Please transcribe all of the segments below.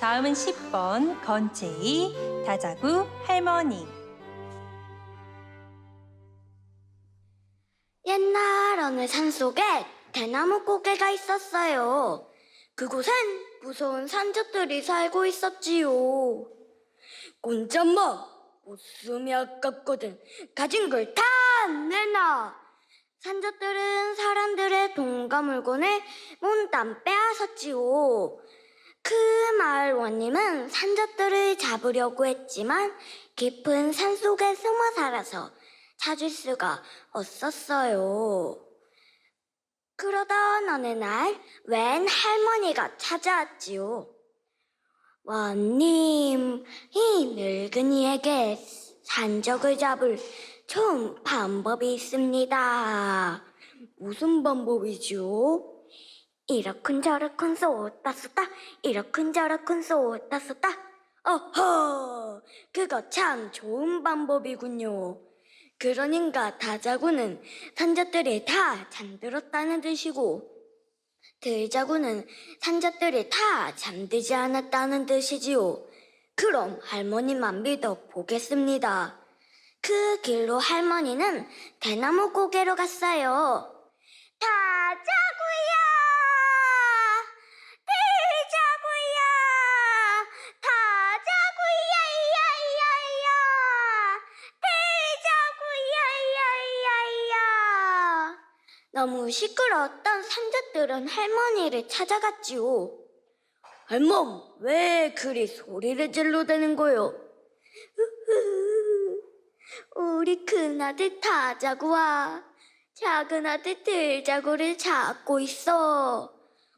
다음은 10번 건채이 다자구 할머니. 옛날 어느 산속에 대나무 고개가 있었어요. 그곳엔 무서운 산적들이 살고 있었지요. 꼰잠마, 웃음이 아깝거든. 가진 걸 다 내놔. 산적들은 사람들의 돈과 물건을 몽땅 빼앗았지요. 그 마을 원님은 산적들을 잡으려고 했지만 깊은 산속에 숨어 살아서 찾을 수가 없었어요. 그러던 어느 날 웬 할머니가 찾아왔지요. 원님, 이 늙은이에게 산적을 잡을 좋은 방법이 있습니다. 무슨 방법이죠? 이러쿵저러쿵 쏘다 쏘다 이러쿵저러쿵 쏘다 쏘다. 어허, 그거 참 좋은 방법이군요. 그러니까 다자구는 산적들이 다 잠들었다는 뜻이고 들자구는 산적들이 다 잠들지 않았다는 뜻이지요. 그럼 할머니만 믿어 보겠습니다. 그 길로 할머니는 대나무 고개로 갔어요. 다자구야! 들자구야! 다자구야! 야야야! 들자구야! 야야야! 너무 시끄러웠던 산적들은 할머니를 찾아갔지요. 할멈, 왜 그리 소리를 질러대는 거요? 우리 큰아들 다자구와 작은아들 들자구를 잡고 있어.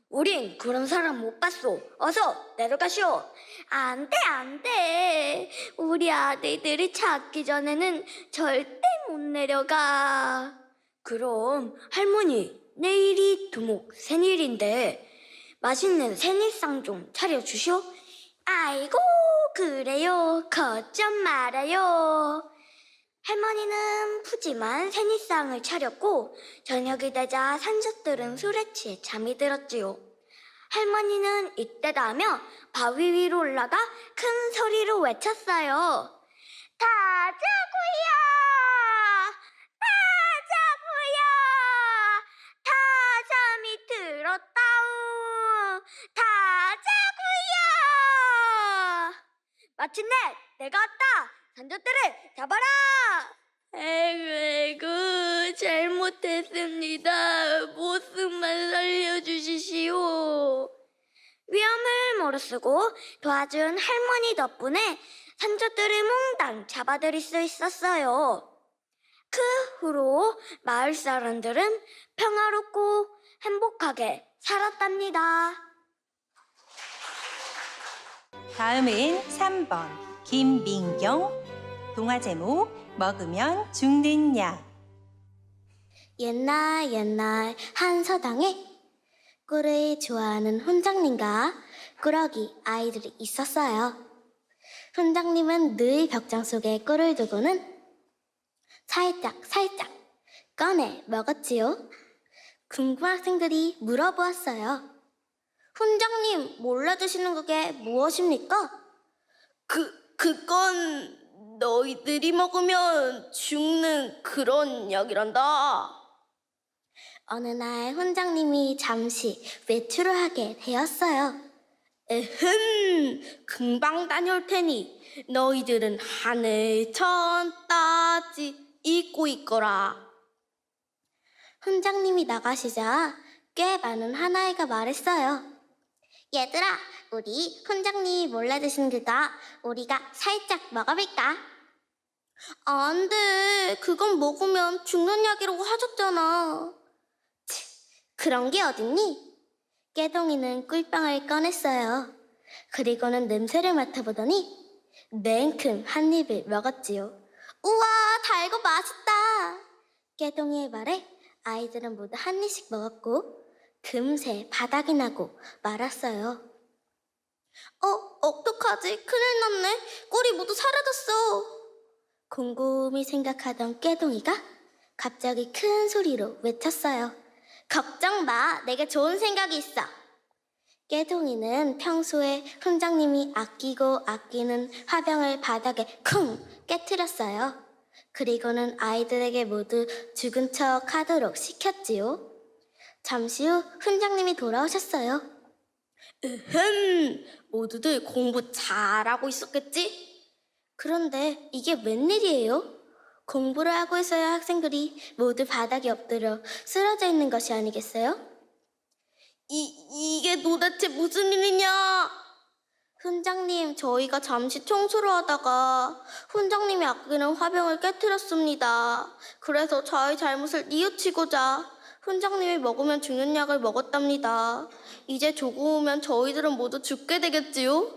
우린 그런 사람 못 봤소. 어서 내려가시오. 안 돼, 안 돼. 우리 아들들이 찾기 전에는 절대 못 내려가. 그럼 할머니, 내일이 두목 생일인데 맛있는 생일상 좀 차려주시오. 아이고, 그래요. 걱정 말아요. 할머니는 푸짐한 생일상을 차렸고 저녁이 되자 산적들은 술에 취해 잠이 들었지요. 할머니는 이때다 하며 바위 위로 올라가 큰 소리로 외쳤어요. 다자구야! 다자구야! 다 잠이 들었다우! 다자구야! 마침내 내가 왔다! 산적들을 잡아라! 에이구, 잘못했습니다. 모습만 살려주시시오. 위험을 무릅쓰고 도와준 할머니 덕분에 산적들을 몽땅 잡아들일 수 있었어요. 그 후로 마을 사람들은 평화롭고 행복하게 살았답니다. 다음은 3번 김민경. 동화 제목 먹으면 죽는 약. 옛날 한 서당에 꿀을 좋아하는 훈장님과 꾸러기 아이들이 있었어요. 훈장님은 늘 벽장 속에 꿀을 두고는 살짝 꺼내 먹었지요. 궁금한 학생들이 물어보았어요. 훈장님, 몰래 드시는 그게 무엇입니까? 그건 너희들이 먹으면 죽는 그런 약이란다. 어느 날 훈장님이 잠시 외출을 하게 되었어요. 금방 다녀올 테니 너희들은 하늘 천따지 잊고 있거라. 훈장님이 나가시자 꽤 많은 한아이가 말했어요. 얘들아, 우리 훈장님이 몰래 드신 그거 우리가 살짝 먹어볼까? 안 돼. 그건 먹으면 죽는 약이라고 하셨잖아. 그런 게 어딨니? 깨동이는 꿀빵을 꺼냈어요. 그리고는 냄새를 맡아보더니 냉큼 한 입을 먹었지요. 우와, 달고 맛있다. 깨동이의 말에 아이들은 모두 한 입씩 먹었고 금세 바닥이 나고 말았어요. 어떡하지? 큰일 났네. 꿀이 모두 사라졌어. 곰곰이 생각하던 깨동이가 갑자기 큰 소리로 외쳤어요. 걱정 마, 내게 좋은 생각이 있어. 깨동이는 평소에 훈장님이 아끼고 아끼는 화병을 바닥에 쿵 깨트렸어요. 그리고는 아이들에게 모두 죽은 척 하도록 시켰지요. 잠시 후 훈장님이 돌아오셨어요. 모두들 공부 잘하고 있었겠지? 그런데 이게 웬일이에요? 공부를 하고 있어야 학생들이 모두 바닥에 엎드려 쓰러져 있는 것이 아니겠어요? 이게 도대체 무슨 일이냐? 훈장님, 저희가 잠시 청소를 하다가 훈장님이 아끼는 화병을 깨뜨렸습니다. 그래서 저희 잘못을 뉘우치고자 훈장님이 먹으면 죽는 약을 먹었답니다. 이제 조금 후면 저희들은 모두 죽게 되겠지요?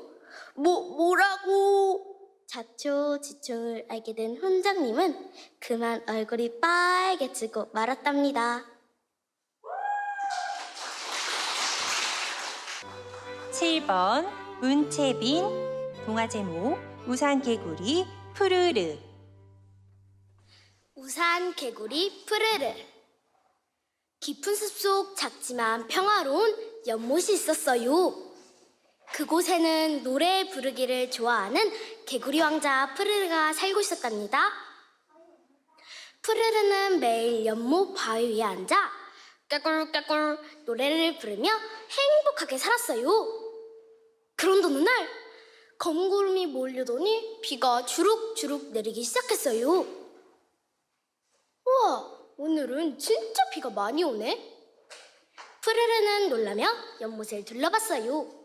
뭐라고? 자초지초를 알게 된 훈장님은 그만 얼굴이 빨개지고 말았답니다. 7번 문채빈. 동화 제목 우산개구리 푸르르. 우산 개구리 푸르르. 깊은 숲속 작지만 평화로운 연못이 있었어요. 그곳에는 노래 부르기를 좋아하는 개구리 왕자 푸르르가 살고 있었답니다. 푸르르는 매일 연못 바위 위에 앉아 깨꿀깨꿀 노래를 부르며 행복하게 살았어요. 그런데 어느 날 검은 구름이 몰려더니 비가 주룩주룩 내리기 시작했어요. 우와, 오늘은 진짜 비가 많이 오네. 푸르르는 놀라며 연못을 둘러봤어요.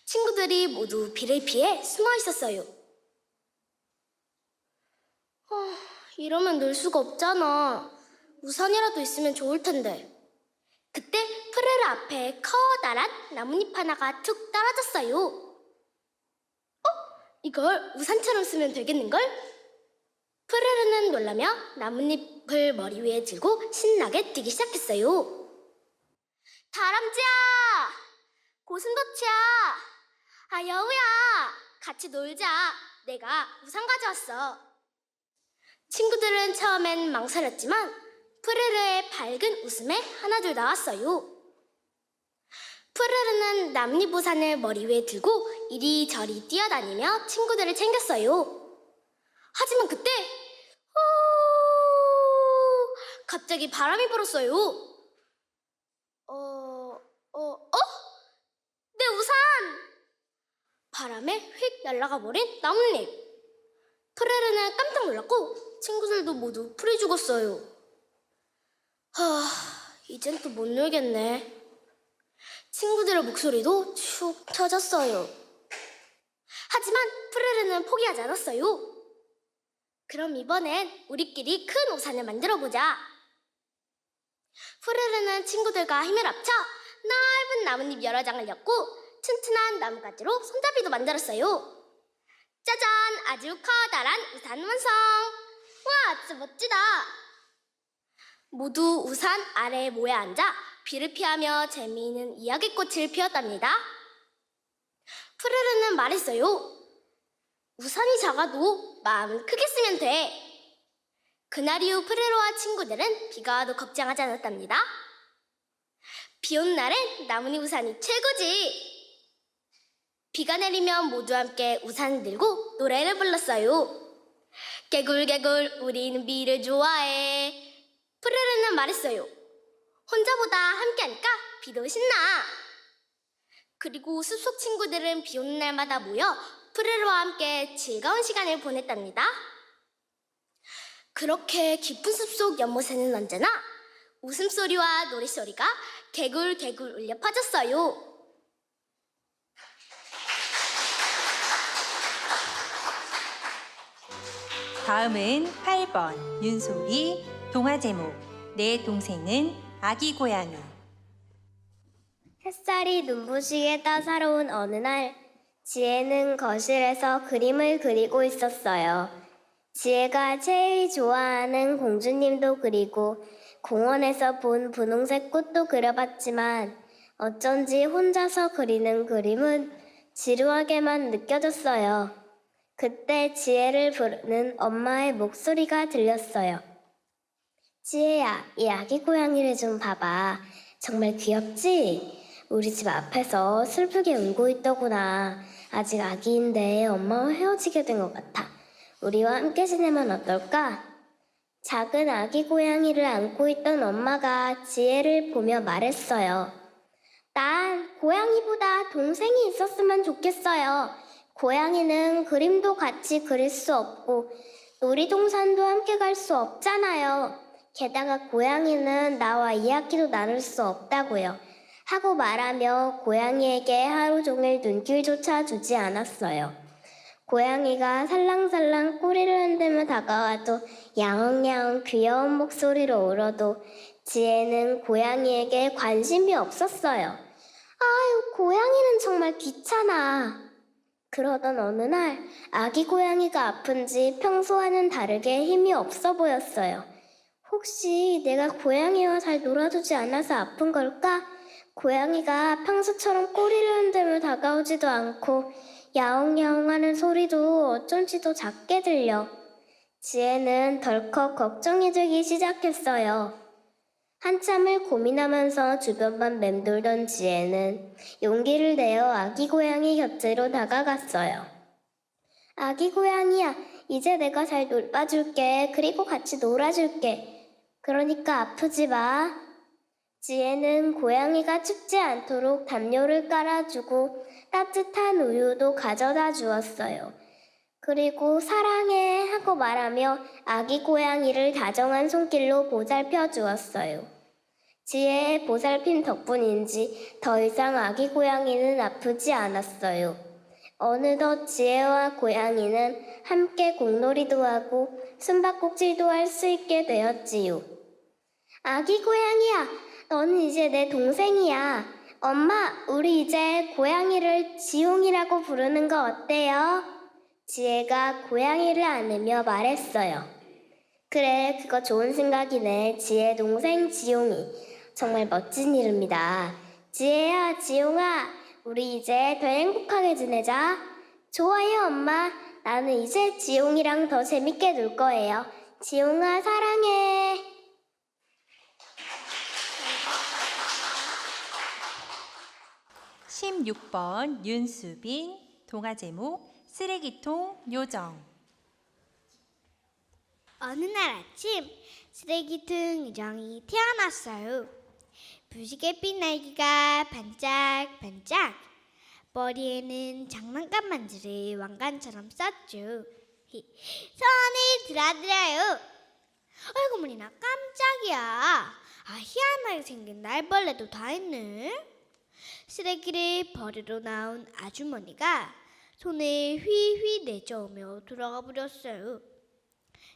친구들이 모두 비를 피해 숨어 있었어요. 이러면 놀 수가 없잖아. 우산이라도 있으면 좋을 텐데. 그때 푸르르 앞에 커다란 나뭇잎 하나가 툭 떨어졌어요. 이걸 우산처럼 쓰면 되겠는걸? 푸르르는 놀라며 나뭇잎을 머리 위에 들고 신나게 뛰기 시작했어요. 다람쥐야! 고슴도치야! 여우야! 같이 놀자. 내가 우산 가져왔어. 친구들은 처음엔 망설였지만 푸르르의 밝은 웃음에 하나둘 나왔어요. 푸르르는 나뭇잎 우산을 머리 위에 들고 이리저리 뛰어다니며 친구들을 챙겼어요. 하지만 그때 갑자기 바람이 불었어요. 내 우산! 바람에 휙 날아가 버린 나뭇잎. 푸르르는 깜짝 놀랐고 친구들도 모두 풀이 죽었어요. 이젠 또 못 놀겠네. 친구들의 목소리도 축 처졌어요. 하지만 푸르르는 포기하지 않았어요. 그럼 이번엔 우리끼리 큰 우산을 만들어보자. 푸르르는 친구들과 힘을 합쳐 넓은 나뭇잎 여러 장을 엮고 튼튼한 나뭇가지로 손잡이도 만들었어요. 짜잔! 아주 커다란 우산 완성! 와, 진짜 멋지다! 모두 우산 아래에 모여 앉아 비를 피하며 재미있는 이야기꽃을 피웠답니다. 푸르르는 말했어요. 우산이 작아도 마음은 크게 쓰면 돼. 그날 이후 푸르르와 친구들은 비가 와도 걱정하지 않았답니다. 비 오는 날엔 나뭇잎 우산이 최고지. 비가 내리면 모두 함께 우산을 들고 노래를 불렀어요. 개굴개굴 우리는 비를 좋아해. 푸르르는 말했어요. 혼자보다 함께하니까 비도 신나. 그리고 숲속 친구들은 비 오는 날마다 모여 푸르르와 함께 즐거운 시간을 보냈답니다. 그렇게 깊은 숲속 연못에는 언제나 웃음소리와 노랫소리가 개굴개굴 울려 퍼졌어요. 다음은 8번 윤소리. 동화 제목 내 동생은 아기 고양이. 햇살이 눈부시게 따사로운 어느 날 지혜는 거실에서 그림을 그리고 있었어요. 지혜가 제일 좋아하는 공주님도 그리고 공원에서 본 분홍색 꽃도 그려봤지만 어쩐지 혼자서 그리는 그림은 지루하게만 느껴졌어요. 그때 지혜를 부르는 엄마의 목소리가 들렸어요. 지혜야, 이 아기 고양이를 좀 봐봐. 정말 귀엽지? 우리 집 앞에서 슬프게 울고 있더구나. 아직 아기인데 엄마와 헤어지게 된 것 같아. 우리와 함께 지내면 어떨까? 작은 아기 고양이를 안고 있던 엄마가 지혜를 보며 말했어요. 난 고양이보다 동생이 있었으면 좋겠어요. 고양이는 그림도 같이 그릴 수 없고 놀이동산도 함께 갈 수 없잖아요. 게다가 고양이는 나와 이야기도 나눌 수 없다고요. 하고 말하며 고양이에게 하루 종일 눈길조차 주지 않았어요. 고양이가 살랑살랑 꼬리를 흔들며 다가와도 야옹야옹 귀여운 목소리로 울어도 지혜는 고양이에게 관심이 없었어요. 아유, 고양이는 정말 귀찮아. 그러던 어느 날 아기 고양이가 아픈지 평소와는 다르게 힘이 없어 보였어요. 혹시 내가 고양이와 잘 놀아주지 않아서 아픈 걸까? 고양이가 평소처럼 꼬리를 흔들며 다가오지도 않고 야옹야옹하는 소리도 어쩐지도 작게 들려. 지혜는 덜컥 걱정이 들기 시작했어요. 한참을 고민하면서 주변만 맴돌던 지혜는 용기를 내어 아기 고양이 곁으로 다가갔어요. 아기 고양이야, 이제 내가 잘 놀아줄게. 그리고 같이 놀아줄게. 그러니까 아프지 마. 지혜는 고양이가 춥지 않도록 담요를 깔아주고 따뜻한 우유도 가져다 주었어요. 그리고 사랑해 하고 말하며 아기 고양이를 다정한 손길로 보살펴 주었어요. 지혜의 보살핌 덕분인지 더 이상 아기 고양이는 아프지 않았어요. 어느덧 지혜와 고양이는 함께 공놀이도 하고 숨바꼭질도 할 수 있게 되었지요. 아기 고양이야, 너는 이제 내 동생이야. 엄마, 우리 이제 고양이를 지용이라고 부르는 거 어때요? 지혜가 고양이를 안으며 말했어요. 그래, 그거 좋은 생각이네. 지혜 동생 지용이. 정말 멋진 이름이다. 지혜야, 지용아, 우리 이제 더 행복하게 지내자. 좋아요, 엄마. 나는 이제 지용이랑 더 재밌게 놀 거예요. 지용아, 사랑해. 16번 윤수빈 동화 제목 쓰레기통 요정. 어느 날 아침 쓰레기통 요정이 태어났어요. 무지갯빛 날개가 반짝반짝, 머리에는 장난감 반지를 왕관처럼 썼죠. 손을 들어드려요. 아이고 머리나 깜짝이야. 희한하게 생긴 날벌레도 다 있네. 쓰레기를 버리러 나온 아주머니가 손을 휘휘 내저으며 들어가 버렸어요.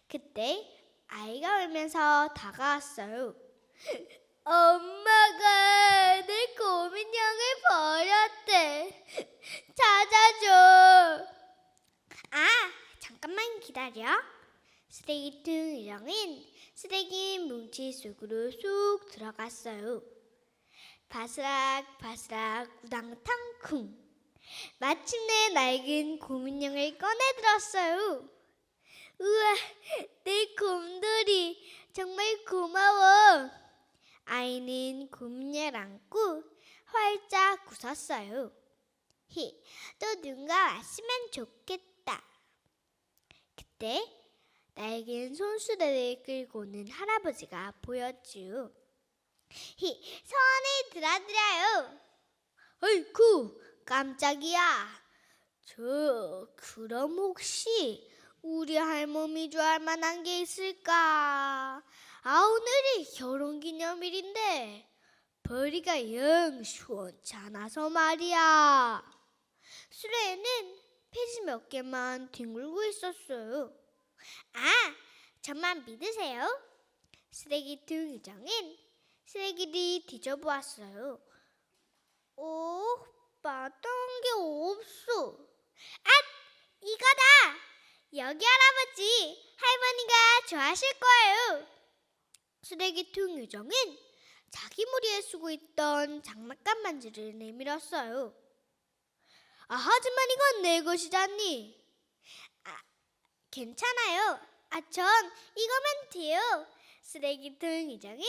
그때 아이가 울면서 다가왔어요. 엄마가 내 곰인형을 버렸대. 찾아줘. 잠깐만 기다려. 쓰레기통 요정은 쓰레기 뭉치 속으로 쑥 들어갔어요. 바스락 바스락 우당탕쿵. 마침내 낡은 곰인형을 꺼내들었어요. 우와, 내 곰돌이 정말 고마워. 아이는 곰인형을 안고 활짝 웃었어요. 또 누가 왔으면 좋겠다. 그때 낡은 손수레를 끌고 오는 할아버지가 보였지요. 손을 들어드려요. 아이쿠, 깜짝이야. 그럼 혹시 우리 할머니 좋아할 만한 게 있을까? 오늘이 결혼기념일인데 벌이가 영 시원치 않아서 말이야. 수레에는 폐지 몇 개만 뒹굴고 있었어요. 저만 믿으세요. 쓰레기통 요정은 쓰레기를 뒤져보았어요. 마땅한 게 없어. 이거다! 여기 할아버지, 할머니가 좋아하실 거예요. 쓰레기통 요정은 자기 머리에 쓰고 있던 장난감 반지를 내밀었어요. 하지만 이건 내 것이잖니. 괜찮아요. 전 이거면 돼요. 쓰레기통 요정은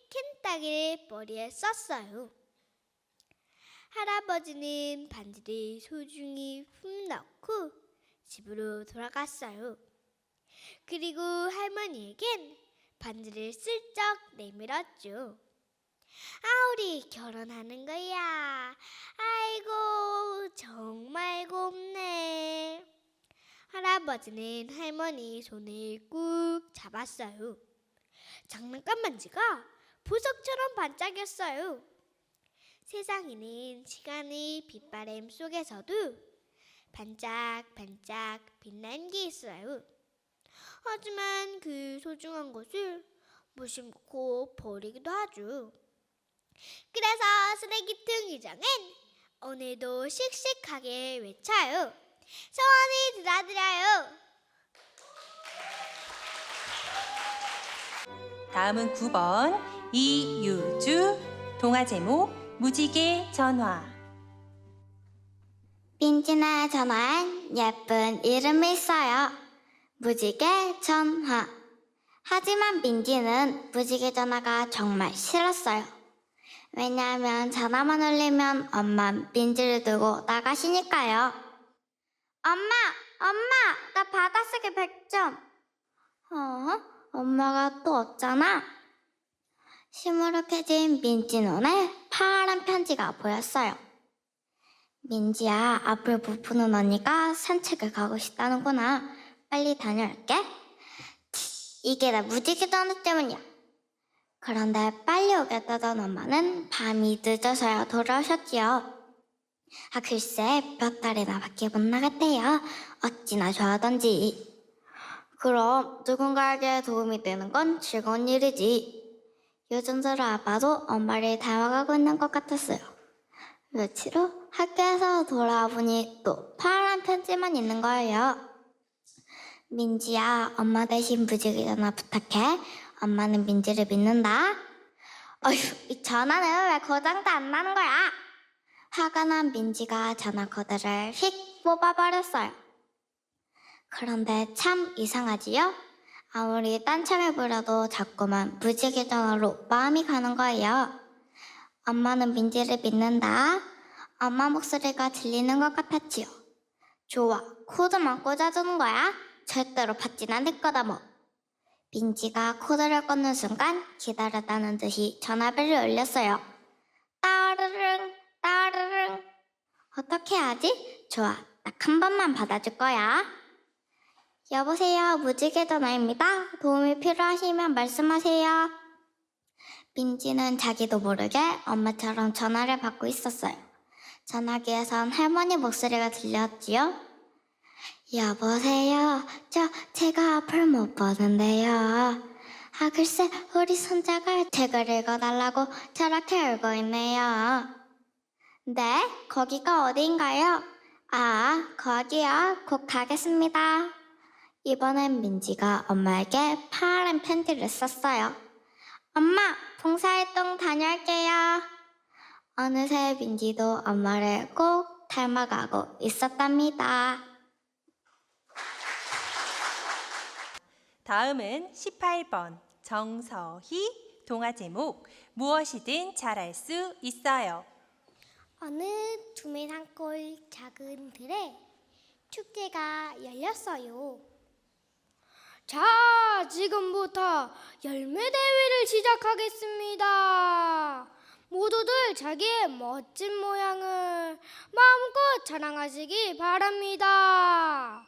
캔따기를 머리에 썼어요. 할아버지는 반지를 소중히 품 넣고 집으로 돌아갔어요. 그리고 할머니에겐 반지를 슬쩍 내밀었죠. 우리 결혼하는 거야. 아이고, 정말 곱네. 할아버지는 할머니 손을 꾹 잡았어요. 장난감 반지가 보석처럼 반짝였어요. 세상에는 시간의 빛바람 속에서도 반짝반짝 빛나는 게 있어요. 하지만 그 소중한 것을 무심코 버리기도 하죠. 그래서 쓰레기통 유정은 오늘도 씩씩하게 외쳐요. 소원을 들어드려요. 다음은 9번 이유주. 동화 제목 무지개 전화. 빈지나 전화엔 예쁜 이름이 있어요. 무지개 전화. 하지만 민지는 무지개 전화가 정말 싫었어요. 왜냐하면 전화만 울리면 엄마 민지를 두고 나가시니까요. 엄마, 나 받아쓰기 100점. 엄마가 또 없잖아. 시무룩해진 민지 눈에 파란 편지가 보였어요. 민지야, 앞으로 부푸는 언니가 산책을 가고 싶다는구나. 빨리 다녀올게. 이게 다 무지개 전화 때문이야. 그런데 빨리 오겠다던 엄마는 밤이 늦어서야 돌아오셨지요. 글쎄 몇 달이나 밖에 못 나갔대요. 어찌나 좋아하던지. 그럼 누군가에게 도움이 되는 건 즐거운 일이지. 요즘 들어 아빠도 엄마를 닮아가고 있는 것 같았어요. 며칠 후 학교에서 돌아와 보니 또 파란 편지만 있는 거예요. 민지야, 엄마 대신 무지개 전화 부탁해. 엄마는 민지를 믿는다. 어휴, 이 전화는 왜 고장도 안 나는 거야? 화가 난 민지가 전화 코드를 휙 뽑아버렸어요. 그런데 참 이상하지요? 아무리 딴청을 부려도 자꾸만 무지개 전화로 마음이 가는 거예요. 엄마는 민지를 믿는다. 엄마 목소리가 들리는 것 같았지요. 좋아, 코드만 꽂아주는 거야. 절대로 받진 않을 거다 뭐. 민지가 코드를 꽂는 순간 기다렸다는 듯이 전화벨이 울렸어요. 따르릉 따르릉. 어떻게 하지? 좋아, 딱 한 번만 받아줄 거야. 여보세요, 무지개 전화입니다. 도움이 필요하시면 말씀하세요. 민지는 자기도 모르게 엄마처럼 전화를 받고 있었어요. 전화기에선 할머니 목소리가 들렸지요. 여보세요, 제가 앞을 못 보는데요. 글쎄 우리 손자가 책을 읽어달라고 저렇게 울고 있네요. 네, 거기가 어디인가요? 거기요. 곧 가겠습니다. 이번엔 민지가 엄마에게 파란 편지를 썼어요. 엄마, 봉사활동 다녀올게요. 어느새 민지도 엄마를 꼭 닮아가고 있었답니다. 다음은 18번 정서희. 동화 제목 무엇이든 잘할 수 있어요. 어느 두메 산골 작은 들에 축제가 열렸어요. 자, 지금부터 열매 대회를 시작하겠습니다. 모두들 자기의 멋진 모양을 마음껏 자랑하시기 바랍니다.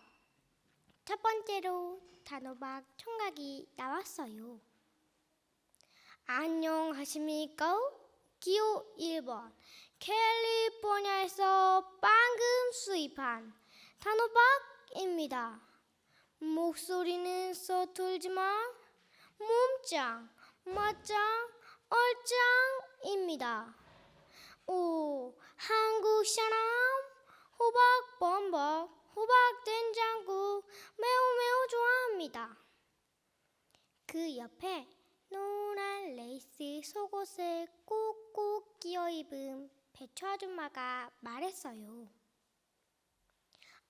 첫 번째로 단호박 총각이 나왔어요. 안녕하십니까? 기호 1번 캘리포니아에서 방금 수입한 단호박입니다. 목소리는 서툴지만 몸짱, 맛짱, 얼짱입니다. 오, 한국 사람 호박 범벅, 호박 된장국 매우 좋아합니다. 그 옆에 노란 레이스 속옷을 꾹꾹 끼어 입은 배추 아줌마가 말했어요.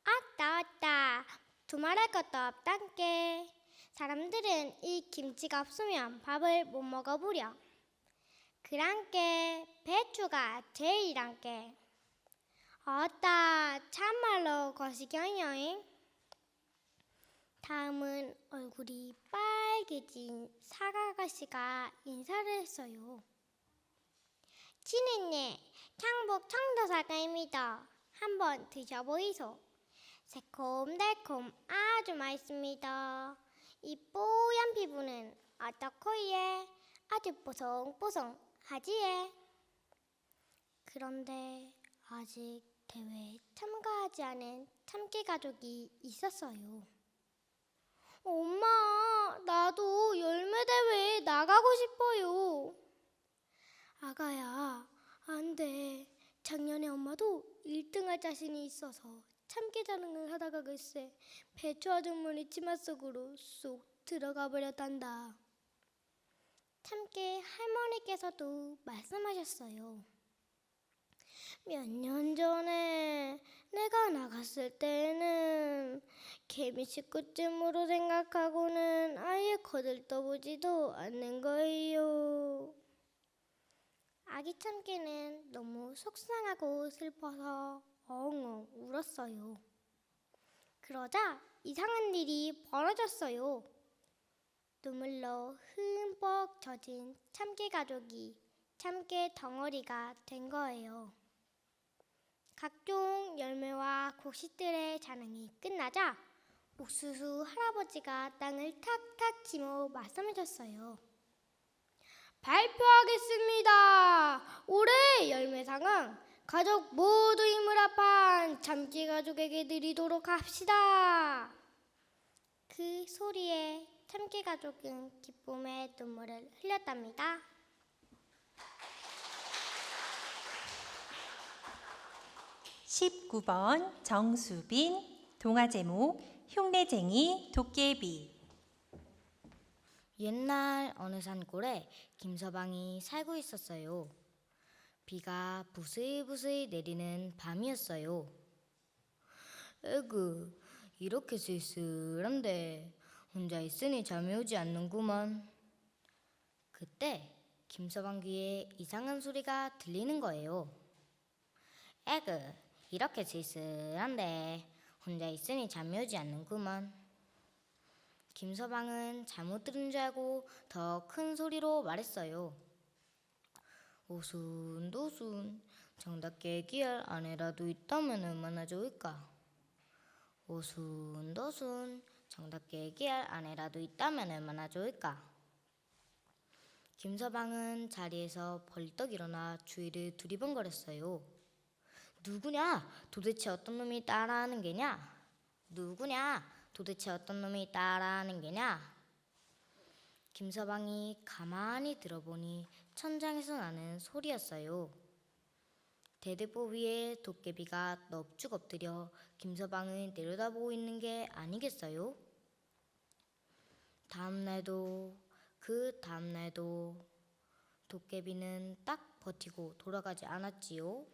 아따, 두말할 것도 없단께. 사람들은 이 김치가 없으면 밥을 못 먹어부려. 그랑께 배추가 제일이란께. 아따, 참말로 거시기하냐잉. 다음은 얼굴이 빨개진 사과아가씨가 인사를 했어요. 진행님, 창북 청도사과입니다. 한번 드셔보이소. 새콤달콤 아주 맛있습니다. 이 뽀얀 피부는 어떡호예? 아주 뽀송뽀송하지예? 그런데 아직 대회에 참가하지 않은 참깨 가족이 있었어요. 엄마, 나도 열매 대회에 나가고 싶어요. 아가야, 안 돼. 작년에 엄마도 1등할 자신이 있어서 참깨 자랑을 하다가 글쎄 배추 아주머니 치마 속으로 쏙 들어가 버렸단다. 참깨 할머니께서도 말씀하셨어요. 몇 년 전에 내가 나갔을 때는 개미 식구쯤으로 생각하고는 아예 거들떠보지도 않는 거예요. 아기 참깨는 너무 속상하고 슬퍼서 엉엉 울었어요. 그러자 이상한 일이 벌어졌어요. 눈물로 흠뻑 젖은 참깨 가족이 참깨 덩어리가 된 거예요. 각종 열매와 곡식들의 자랑이 끝나자 옥수수 할아버지가 땅을 탁탁 치며 말씀하셨어요. 발표하겠습니다. 올해 열매상은 가족 모두 힘을 합한 참깨 가족에게 드리도록 합시다. 그 소리에 참깨 가족은 기쁨의 눈물을 흘렸답니다. 19번 정수빈. 동화 제목 흉내쟁이 도깨비. 옛날 어느 산골에 김서방이 살고 있었어요. 비가 부슬부슬 내리는 밤이었어요. 에그, 이렇게 쓸쓸한데 혼자 있으니 잠이 오지 않는구먼. 그때 김서방 귀에 이상한 소리가 들리는 거예요. 에그, 이렇게 쓸쓸한데 혼자 있으니 잠이 오지 않는구먼. 김서방은 잘못 들은 줄 알고 더 큰 소리로 말했어요. 오순도순, 정답게 얘기할 아내라도 있다면 얼마나 좋을까. 오순도순, 정답게 얘기할 아내라도 있다면 얼마나 좋을까. 김서방은 자리에서 벌떡 일어나 주위를 두리번거렸어요. 누구냐? 도대체 어떤 놈이 따라하는 게냐? 누구냐? 도대체 어떤 놈이 따라하는 게냐? 김서방이 가만히 들어보니 천장에서 나는 소리였어요. 대대보 위에 도깨비가 넙죽 엎드려 김서방을 내려다보고 있는 게 아니겠어요? 다음날도 그 다음날도 도깨비는 딱 버티고 돌아가지 않았지요.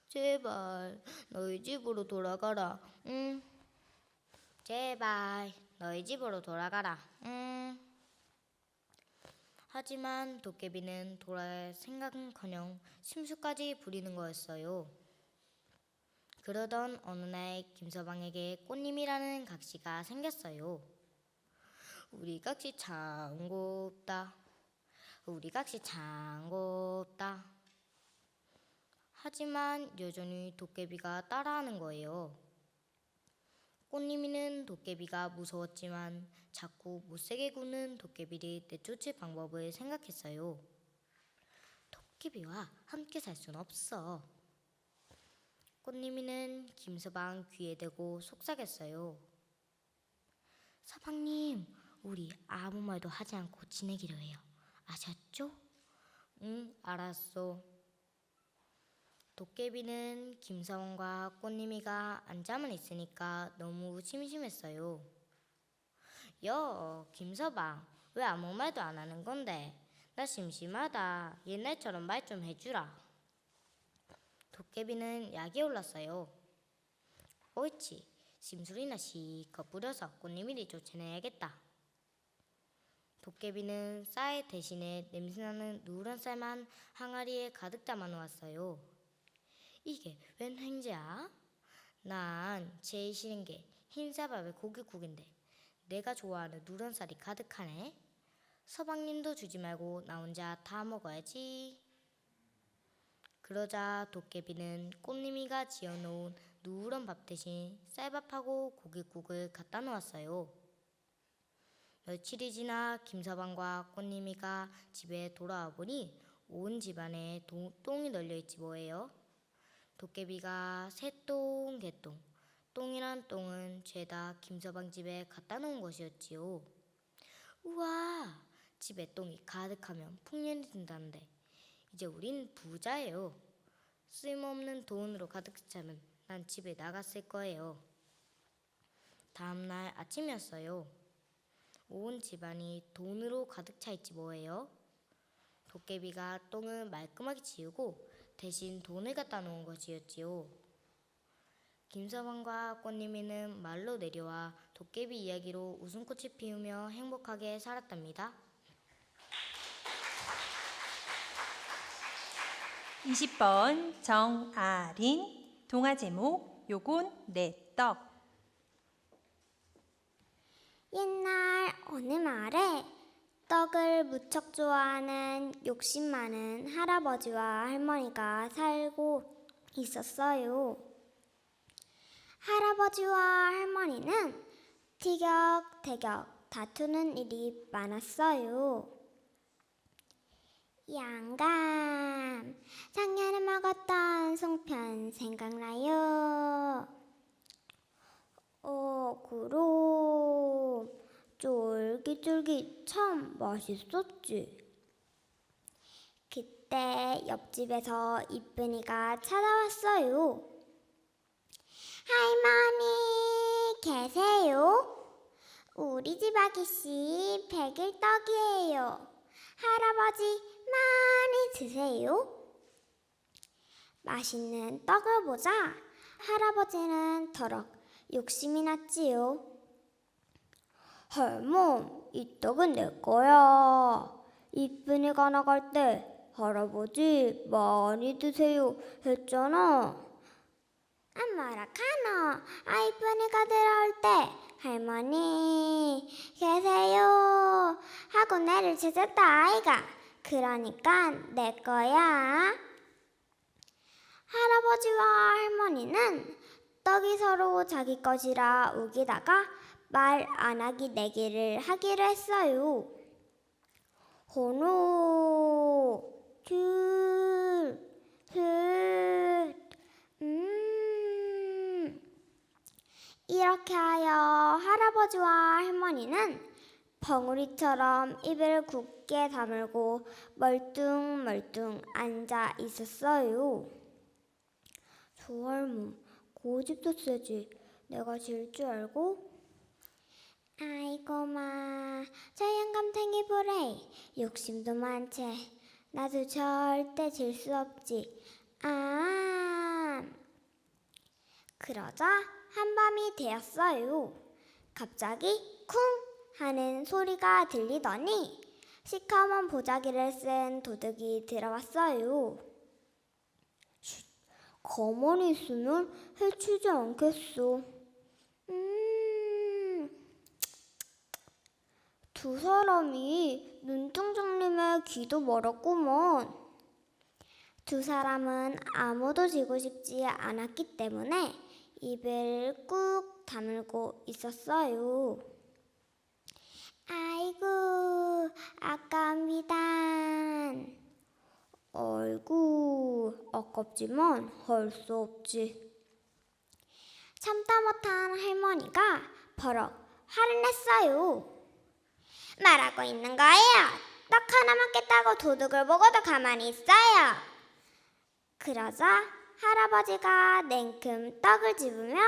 제발 너희 집으로 돌아가라. 응. 제발 너희 집으로 돌아가라. 응. 하지만 도깨비는 돌아갈 생각은커녕 심수까지 부리는 거였어요. 그러던 어느 날 김서방에게 꽃님이라는 각시가 생겼어요. 우리 각시 참 곱다. 우리 각시 참 곱다. 하지만 여전히 도깨비가 따라하는 거예요. 꽃님이는 도깨비가 무서웠지만 자꾸 못세게 구는 도깨비를 내쫓을 방법을 생각했어요. 도깨비와 함께 살 순 없어. 꽃님이는 김서방 귀에 대고 속삭였어요. 서방님, 우리 아무 말도 하지 않고 지내기로 해요. 아셨죠? 응, 알았어. 도깨비는 김서방과 꽃님이가 앉아만 있으니까 너무 심심했어요. 김서방, 왜 아무 말도 안 하는 건데? 나 심심하다. 옛날처럼 말 좀 해주라. 도깨비는 약이 올랐어요. 옳지, 심술이나 실컷 부려서 꽃님이를 쫓아내야겠다. 도깨비는 쌀 대신에 냄새나는 누런 쌀만 항아리에 가득 담아 놓았어요. 이게 웬 횡재야? 난 제일 싫은 게 흰쌀밥에 고깃국인데 내가 좋아하는 누런살이 가득하네. 서방님도 주지 말고 나 혼자 다 먹어야지. 그러자 도깨비는 꽃님이가 지어놓은 누런 밥 대신 쌀밥하고 고깃국을 갖다 놓았어요. 며칠이 지나 김서방과 꽃님이가 집에 돌아와 보니 온 집안에 똥이 널려있지 뭐예요. 도깨비가 새똥 개똥, 똥이란 똥은 죄다 김서방 집에 갖다 놓은 것이었지요. 우와, 집에 똥이 가득하면 풍년이 든다는데 이제 우린 부자예요. 쓸모없는 돈으로 가득 차면 난 집에 나갔을 거예요. 다음날 아침이었어요. 온 집안이 돈으로 가득 차 있지 뭐예요. 도깨비가 똥을 말끔하게 지우고 대신 돈을 갖다 놓은 것이었지요. 김서방과 꽃님이는 마을로 내려와 도깨비 이야기로 웃음꽃을 피우며 행복하게 살았답니다. 20번 정아린. 동화 제목 요건 내 떡. 옛날 어느 마을에 떡을 무척 좋아하는 욕심 많은 할아버지와 할머니가 살고 있었어요. 할아버지와 할머니는 티격태격 다투는 일이 많았어요. 영감, 작년에 먹었던 송편 생각나요? 그럼 쫄깃쫄깃 참 맛있었지. 그때 옆집에서 이쁜이가 찾아왔어요. 할머니 계세요? 우리 집 아기씨 100일 떡이에요. 할아버지 많이 드세요. 맛있는 떡을 보자 할아버지는 더럭 욕심이 났지요. 할멈, 이 떡은 내 거야. 이쁜이가 나갈 때 할아버지 많이 드세요 했잖아. 뭐라 카노? 이쁜이가 들어올 때 할머니 계세요 하고 내를 찾았다 아이가. 그러니까 내 거야. 할아버지와 할머니는 떡이 서로 자기 것이라 우기다가 말 안 하기 내기를 하기로 했어요. 하나, 둘, 셋, 이렇게 하여 할아버지와 할머니는 벙우리처럼 입을 굳게 다물고 멀뚱멀뚱 앉아 있었어요. 저 할멈 고집도 세지. 내가 질 줄 알고? 아이고마, 저 영감탱이 보래. 욕심도 많지. 나도 절대 질 수 없지. 그러자 한밤이 되었어요. 갑자기 쿵 하는 소리가 들리더니 시커먼 보자기를 쓴 도둑이 들어왔어요. 쉿, 가만히 있으면 해치지 않겠어. 두 사람이 눈동장님의 귀도 멀었구먼. 두 사람은 아무도 지고 싶지 않았기 때문에 입을 꾹 다물고 있었어요. 아이고, 아깝니다. 아이고, 아깝지만 할 수 없지. 참다 못한 할머니가 버럭 화를 냈어요. 말하고 있는 거예요. 떡 하나 먹겠다고 도둑을 보고도 가만히 있어요. 그러자 할아버지가 냉큼 떡을 집으며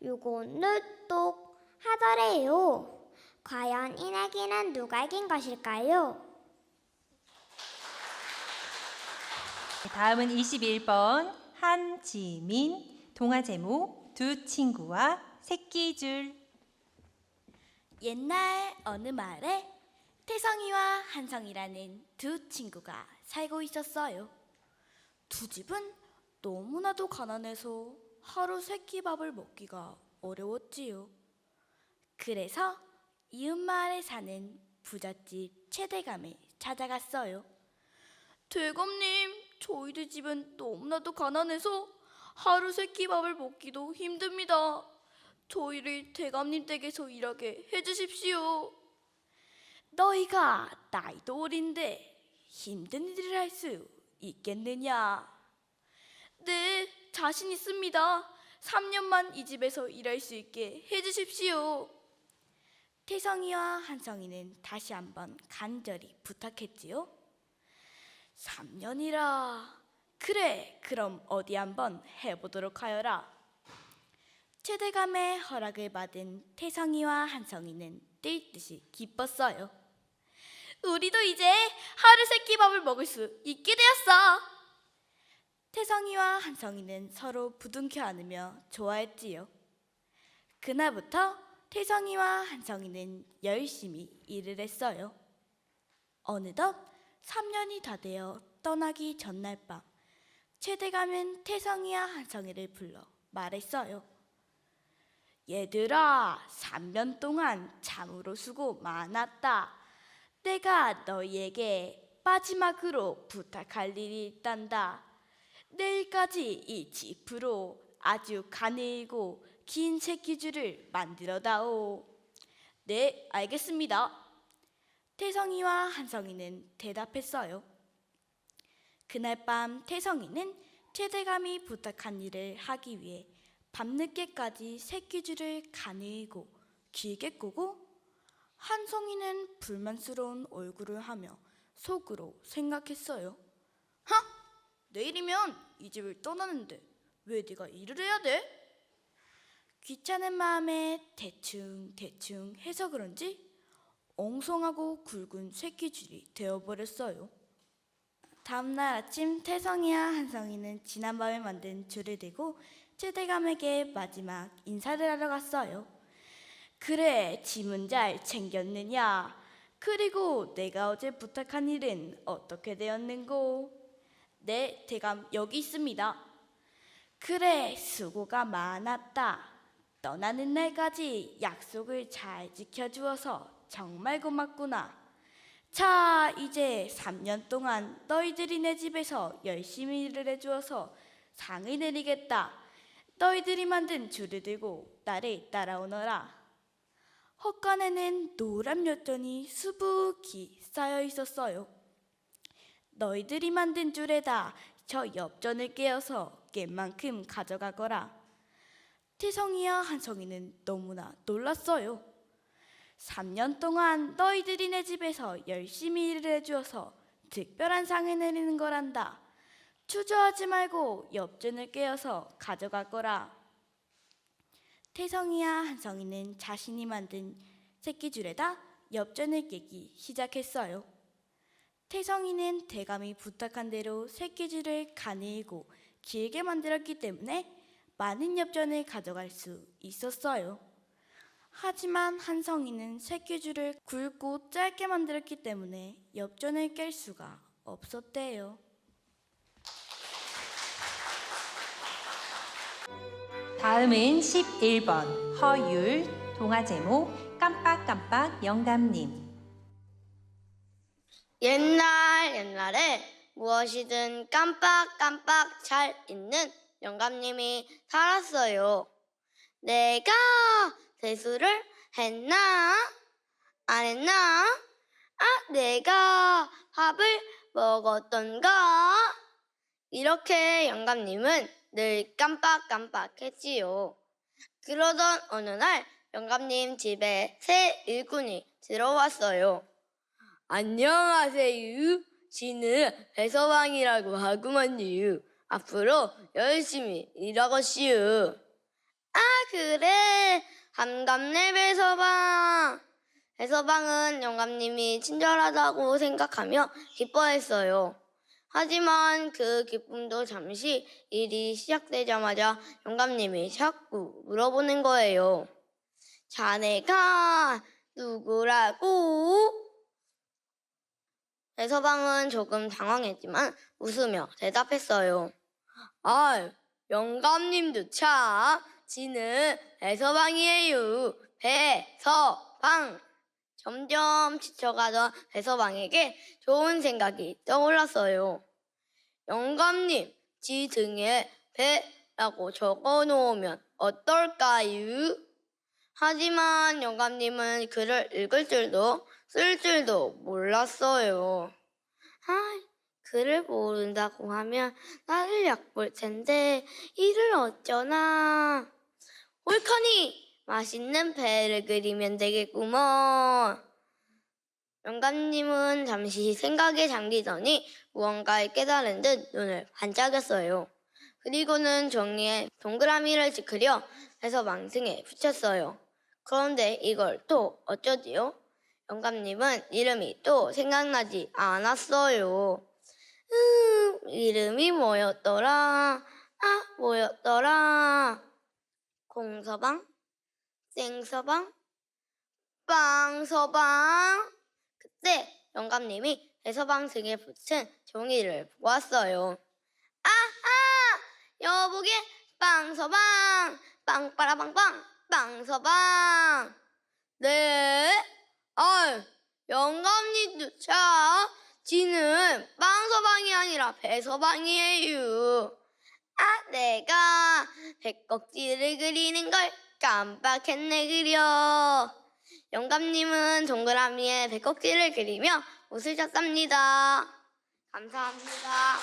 요건 내 떡 하더래요. 과연 이 내기는 누가 이긴 것일까요? 다음은 21번 한지민. 동화 제목 두 친구와 새끼줄. 옛날 어느 마을에 태성이와 한성이라는 두 친구가 살고 있었어요. 두 집은 너무나도 가난해서 하루 세 끼 밥을 먹기가 어려웠지요. 그래서 이웃마을에 사는 부잣집 최대감을 찾아갔어요. 대감님, 저희들 집은 너무나도 가난해서 하루 세 끼 밥을 먹기도 힘듭니다. 저희를 대감님 댁에서 일하게 해주십시오. 너희가 나이도 어린데 힘든 일을 할 수 있겠느냐? 네, 자신 있습니다. 3년만 이 집에서 일할 수 있게 해주십시오. 태성이와 한성이는 다시 한번 간절히 부탁했지요. 3년이라. 그래, 그럼 어디 한번 해보도록 하여라. 최대감의 허락을 받은 태성이와 한성이는 뛸 듯이 기뻤어요. 우리도 이제 하루 세 끼 밥을 먹을 수 있게 되었어. 태성이와 한성이는 서로 부둥켜 안으며 좋아했지요. 그날부터 태성이와 한성이는 열심히 일을 했어요. 어느덧 3년이 다 되어 떠나기 전날 밤, 최대감은 태성이와 한성이를 불러 말했어요. 얘들아, 3년 동안 참으로 수고 많았다. 내가 너희에게 마지막으로 부탁할 일이 있단다. 내일까지 이 지프로 아주 가늘고 긴 새끼줄을 만들어다오. 네, 알겠습니다. 태성이와 한성이는 대답했어요. 그날 밤 태성이는 최대감이 부탁한 일을 하기 위해 밤늦게까지 새끼줄을 가늘고 길게 끄고, 한성이는 불만스러운 얼굴을 하며 속으로 생각했어요. 내일이면 이 집을 떠나는데 왜 네가 일을 해야 돼? 귀찮은 마음에 대충 해서 그런지 엉성하고 굵은 새끼줄이 되어버렸어요. 다음날 아침 태성이와 한성이는 지난밤에 만든 줄을 들고 최대감에게 마지막 인사를 하러 갔어요. 그래, 짐은 잘 챙겼느냐? 그리고 내가 어제 부탁한 일은 어떻게 되었는고? 네, 대감 여기 있습니다. 그래, 수고가 많았다. 떠나는 날까지 약속을 잘 지켜주어서 정말 고맙구나. 자, 이제 3년 동안 너희들이 내 집에서 열심히 일을 해주어서 상을 내리겠다. 너희들이 만든 줄을 들고 나를 따라오너라. 헛간에는 노란 엿전이 수북히 쌓여 있었어요. 너희들이 만든 줄에다 저 엽전을 깨어서 깰 만큼 가져가거라. 태성이와 한성이는 너무나 놀랐어요. 3년 동안 너희들이 내 집에서 열심히 일을 해주어서 특별한 상을 내리는 거란다. 주저하지 말고 엽전을 깨어서 가져가거라. 태성이와 한성이는 자신이 만든 새끼줄에다 엽전을 깨기 시작했어요. 태성이는 대감이 부탁한 대로 새끼줄을 가늘고 길게 만들었기 때문에 많은 엽전을 가져갈 수 있었어요. 하지만 한성이는 새끼줄을 굵고 짧게 만들었기 때문에 엽전을 깰 수가 없었대요. 다음은 11번 허율, 동화 제목 깜빡깜빡 영감님. 옛날에 무엇이든 깜빡깜빡 잘 잊는 영감님이 살았어요. 내가 세수를 했나? 안 했나? 내가 밥을 먹었던가? 이렇게 영감님은 늘 깜빡깜빡했지요. 그러던 어느 날 영감님 집에 새 일꾼이 들어왔어요. 안녕하세요. 지는 배서방이라고 하구만요. 앞으로 열심히 일하겠시요. 그래. 반갑네, 배서방. 배서방은 영감님이 친절하다고 생각하며 기뻐했어요. 하지만 그 기쁨도 잠시 일이 시작되자마자 영감님이 자꾸 물어보는 거예요. 자네가 누구라고? 배서방은 조금 당황했지만 웃으며 대답했어요. 아유, 영감님도 참. 지는 배서방이에요. 배서방. 점점 지쳐가던 배서방에게 좋은 생각이 떠올랐어요. 영감님, 지 등에 배라고 적어 놓으면 어떨까요? 하지만 영감님은 글을 읽을 줄도 쓸 줄도 몰랐어요. 글을 모른다고 하면 나를 얕볼 텐데 이를 어쩌나. 옳거니 맛있는 배를 그리면 되겠구먼. 영감님은 잠시 생각에 잠기더니 무언가를 깨달은 듯 눈을 반짝였어요. 그리고는 종이에 동그라미를 그려 배서방 등에 붙였어요. 그런데 이걸 또 어쩌지요? 영감님은 이름이 또 생각나지 않았어요. 이름이 뭐였더라? 뭐였더라? 공서방? 생서방? 빵서방? 그때 영감님이 배서방 등에 붙은 종이를 보았어요. 여보게 빵서방! 빵빠라빵빵! 빵서방! 네? 영감님도 참. 지는 빵서방이 아니라 배서방이에요. 내가 배꼽지를 그리는 걸 깜빡했네 그려. 영감님은 동그라미에 배꼽지를 그리며 웃으셨답니다. 감사합니다.